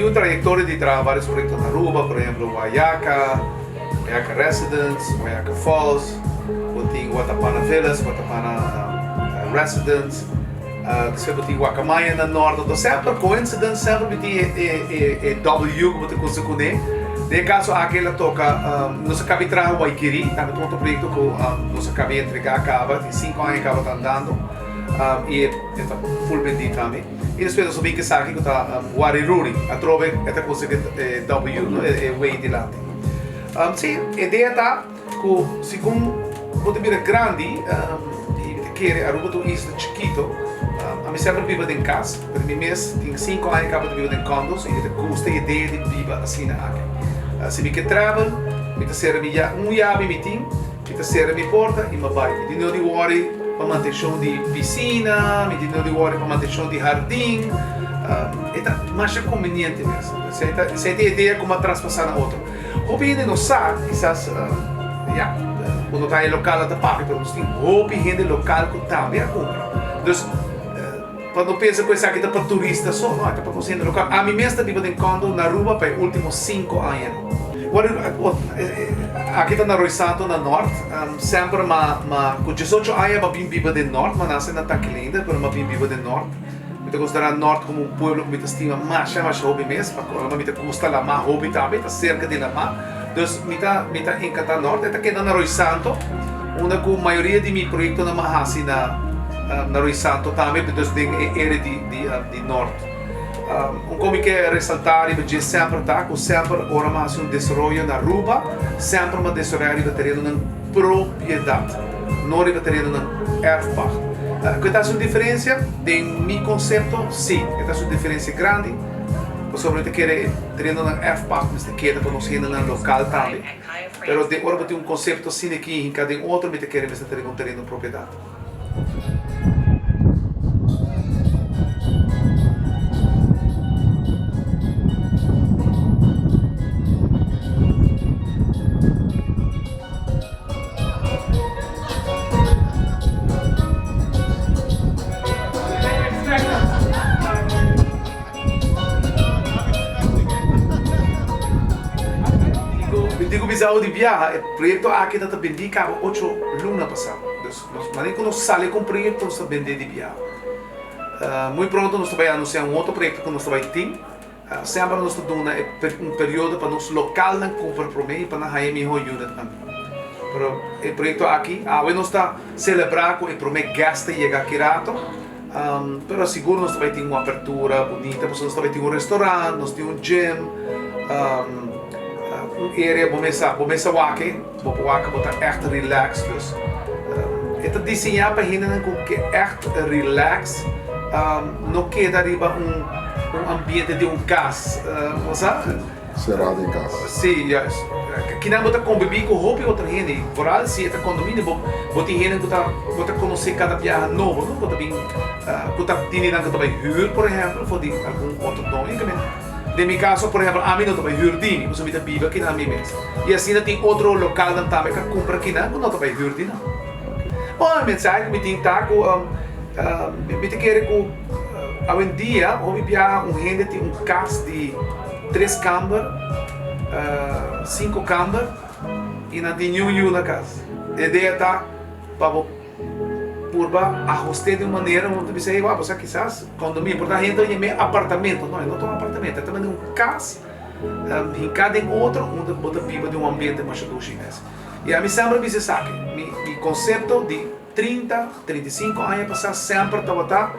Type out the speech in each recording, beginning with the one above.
tenho trajetória de trabalhar vários projetos na Aruba, por exemplo, Wayaka Residence, Wayaka Falls, eu tenho Watapana Villas, Watapana Residence, eu tenho Guacamaya na norte, então sempre coincidência, sempre tem W, como você conhece. De caso, aquela toca, nós acabamos de trabalhar o Waikiri, também tem outro projeto que nós acabamos de entregar, acaba, tem 5 anos que acaba andando, e está full vendido também. E depois nós vimos que sabe que está Wariruri, a trove, esta coisa que W, é o way de lá. Sim, a ideia está que, segundo você vira grande, e você quer a Aruba é isla chiquito, a mim sempre vive em casa, para mim mesmo, tem 5 anos que acaba de viver em condos, e você custa a ideia de viver assim aqui. Se me quer trabalhar, me serve chave me tem, me serve minha porta e me vai. Me não de worry para manter chão de piscina, me não de worry para manter chão de jardim. É mais conveniente mesmo. Você tem ideia como transpassar na outra. O que não sabe, quizás, quando está em local da papi, mas tem roupa e gente local que também a compra. Então, quando pensa que isso aqui é para turistas só, não, é para você local. A mim mesmo vivo em condo na Aruba para os últimos 5 anos. Aqui está na Rui Santo, na norte, sempre com 18 anos eu vivo no norte, mas nasci na Taquilinda, mas eu vivo no norte. Eu considero o norte como povo que me estima mais hobby mesmo, porque me custa lá mais hobby também, está cerca de lá mais. Então, me está encantado norte, está aqui na Rui Santo, onde a maioria de meus projetos na Mahasi na Rui Santo também, porque tem área de norte. Como quero ressaltar, eu sempre está, que sempre ora mais desenvolvimento na Aruba, sempre uma desenvolvimento terreno na propriedade, não é terreno na erfpacht. Que está uma diferença de meu conceito, sim, que está uma diferença grande, possivelmente querer terreno na erfpacht, mas queda para nós ainda no local também. Mas de hora tem conceito assim aqui, em cada outro me querer ter terreno na propriedade. Bizarro de viajar, o projeto aqui está vendido cada 8 lunas passadas. Mas quando saímos com o projeto, nós estamos vendendo de viajar. Muito pronto, nós vamos anunciar outro projeto que nós vamos ter. Sempre nós estamos dando período para nos local comprar para mim e para nós ter melhor unit também. Mas o projeto aqui, nós estamos celebrando que o primeiro gasto chega aqui rato. Mas seguro nós vamos ter uma abertura bonita, nós vamos ter um restaurante, nós temos um gym. Area começa wake, botar echt relax dus. Het desenhar para gente que echt relax, não queda arriba ambiente de casa, sabe? Cerrado em casa. Sim, juist. Que não botar conviver com roupa e outra gente. Vooral se é condomínio, botar gente que botar conhecer cada viagem novo, não botar bem, botar dinheiro que vai huur, por exemplo, for de algum outro dono, no meu caso, por exemplo, a mim não vai huurdini, mas eu me vivo aqui na minha mesa. E assim tem outro local também que compra aqui não vai huurdini. Bom, a mensagem me tem taco, me tem que hoje em dia, eu viajo gente tem casa de 3 câmaras, 5 câmaras e não tem nenhum na casa. A ideia está para ajustar de uma maneira onde você diz, você quizás condomínio, porque a gente tem apartamento, não é um apartamento, é também um casa, em cada outro, onde você vive de um ambiente mais chinês. E a mim sempre me diz aqui, meu conceito de 30, 35 anos passar sempre estava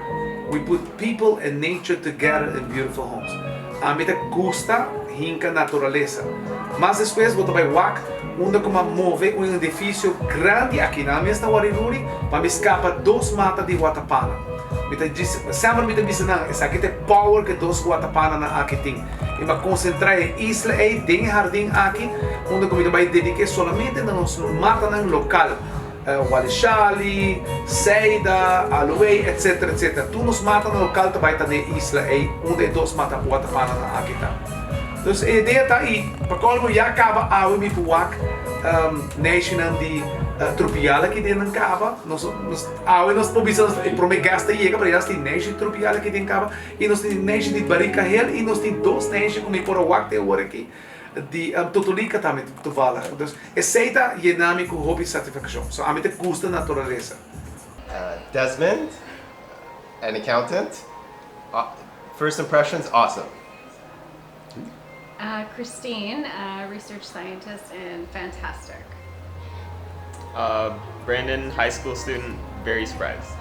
we put people and nature together in beautiful homes. A mim custa hinca natureza, mas depois você vai WAC, onde como move um edifício grande aqui na mesma Wariruri, para me escapar 2 matas de Watapana. Sempre me diz não, essa aqui tem power que 2 Watapana aqui tem. E me concentrar em isla e tem jardim aqui, onde como vai dedicar somente na nossa mata local. Walishali, Seida, Aloe, etc, etc. Tu nos mata no local também está na isla e onde 2 matas Watapana aqui está. Então a ideia está aí, para quando já acaba a UMIPUAC National de tropical aqui dentro em Caba. Nós provisões para me gasta e para elas tem neixe tropical aqui dentro em Caba e nós tem neixe de Barrica Hill e nós tem dois neixe como por o wakte agora aqui de Totolica também tu fala. Então, aceita dinâmico hobby certificação. So a mim te custa natureza. Desmond, an accountant. First impressions, awesome. Christine, research scientist, and fantastic. Brandon, high school student, very surprised.